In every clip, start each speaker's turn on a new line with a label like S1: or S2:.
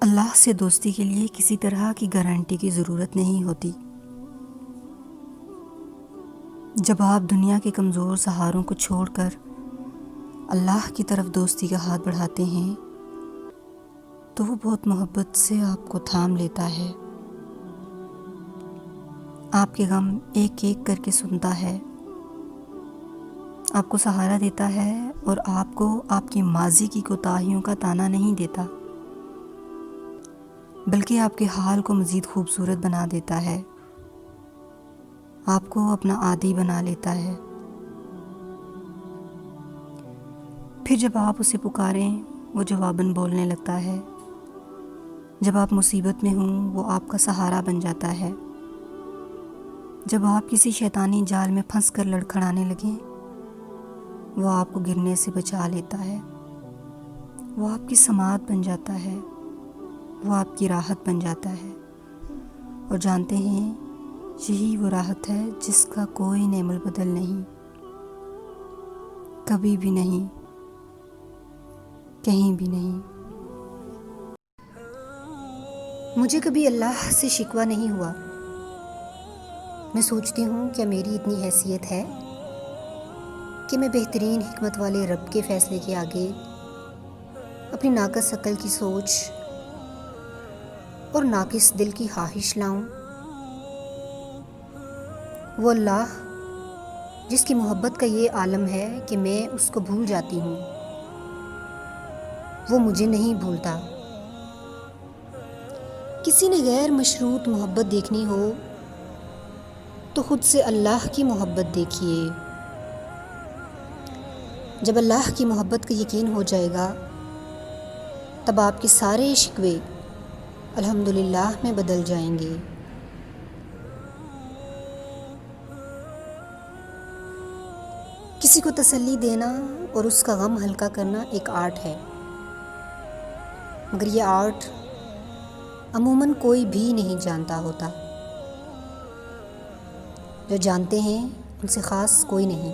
S1: اللہ سے دوستی کے لیے کسی طرح کی گارنٹی کی ضرورت نہیں ہوتی۔ جب آپ دنیا کے کمزور سہاروں کو چھوڑ کر اللہ کی طرف دوستی کا ہاتھ بڑھاتے ہیں تو وہ بہت محبت سے آپ کو تھام لیتا ہے، آپ کے غم ایک ایک کر کے سنتا ہے، آپ کو سہارا دیتا ہے اور آپ کو آپ کی ماضی کی کوتاہیوں کا تانا نہیں دیتا، بلکہ آپ کے حال کو مزید خوبصورت بنا دیتا ہے، آپ کو اپنا عادی بنا لیتا ہے۔ پھر جب آپ اسے پکاریں وہ جواباً بولنے لگتا ہے، جب آپ مصیبت میں ہوں وہ آپ کا سہارا بن جاتا ہے، جب آپ کسی شیطانی جال میں پھنس کر لڑکھڑانے لگیں وہ آپ کو گرنے سے بچا لیتا ہے، وہ آپ کی سماعت بن جاتا ہے، وہ آپ کی راحت بن جاتا ہے، اور جانتے ہیں یہی وہ راحت ہے جس کا کوئی نعم البدل نہیں، کبھی بھی نہیں، کہیں بھی نہیں۔ مجھے کبھی اللہ سے شکوہ نہیں ہوا۔ میں سوچتی ہوں کیا میری اتنی حیثیت ہے کہ میں بہترین حکمت والے رب کے فیصلے کے آگے اپنی ناقص عقل کی سوچ اور ناقص دل کی خواہش لاؤں۔ وہ اللہ جس کی محبت کا یہ عالم ہے کہ میں اس کو بھول جاتی ہوں، وہ مجھے نہیں بھولتا۔ کسی نے غیر مشروط محبت دیکھنی ہو تو خود سے اللہ کی محبت دیکھیے۔ جب اللہ کی محبت کا یقین ہو جائے گا تب آپ کے سارے شکوے الحمدللہ میں بدل جائیں گے۔ کسی کو تسلی دینا اور اس کا غم ہلکا کرنا ایک آرٹ ہے، مگر یہ آرٹ عموماً کوئی بھی نہیں جانتا ہوتا، جو جانتے ہیں ان سے خاص کوئی نہیں۔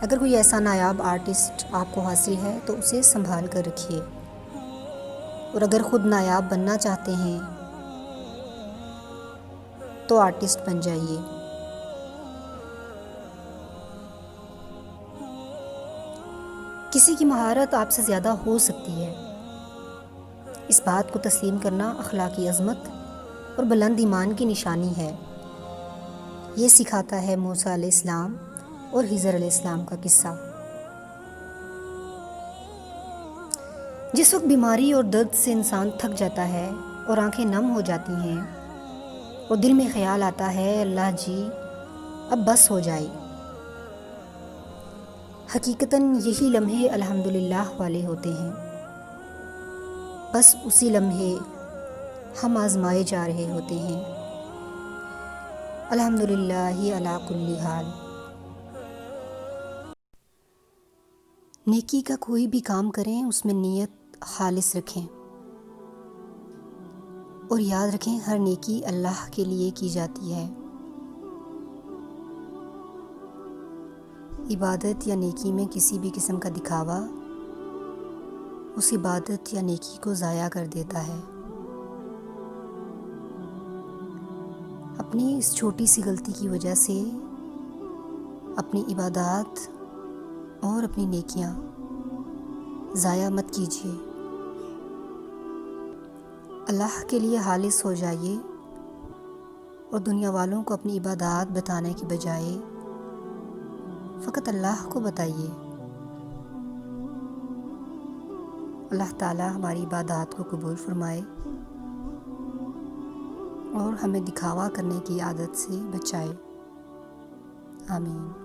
S1: اگر کوئی ایسا نایاب آرٹسٹ آپ کو حاصل ہے تو اسے سنبھال کر رکھیے، اور اگر خود نایاب بننا چاہتے ہیں تو آرٹسٹ بن جائیے۔ کسی کی مہارت آپ سے زیادہ ہو سکتی ہے، اس بات کو تسلیم کرنا اخلاقی عظمت اور بلند ایمان کی نشانی ہے۔ یہ سکھاتا ہے موسیٰ علیہ السلام اور خضر علیہ السلام کا قصہ۔ جس وقت بیماری اور درد سے انسان تھک جاتا ہے اور آنکھیں نم ہو جاتی ہیں اور دل میں خیال آتا ہے اللہ جی اب بس ہو جائے، حقیقتاً یہی لمحے الحمدللہ والے ہوتے ہیں۔ بس اسی لمحے ہم آزمائے جا رہے ہوتے ہیں۔ الحمدللہ علی کل حال۔ نیکی کا کوئی بھی کام کریں اس میں نیت خالص رکھیں، اور یاد رکھیں ہر نیکی اللہ کے لیے کی جاتی ہے۔ عبادت یا نیکی میں کسی بھی قسم کا دکھاوا اس عبادت یا نیکی کو ضائع کر دیتا ہے۔ اپنی اس چھوٹی سی غلطی کی وجہ سے اپنی عبادات اور اپنی نیکیاں ضائع مت کیجیے۔ اللہ کے لیے خالص ہو جائیے اور دنیا والوں کو اپنی عبادات بتانے کی بجائے فقط اللہ کو بتائیے۔ اللہ تعالی ہماری عبادات کو قبول فرمائے اور ہمیں دکھاوا کرنے کی عادت سے بچائے۔ آمین۔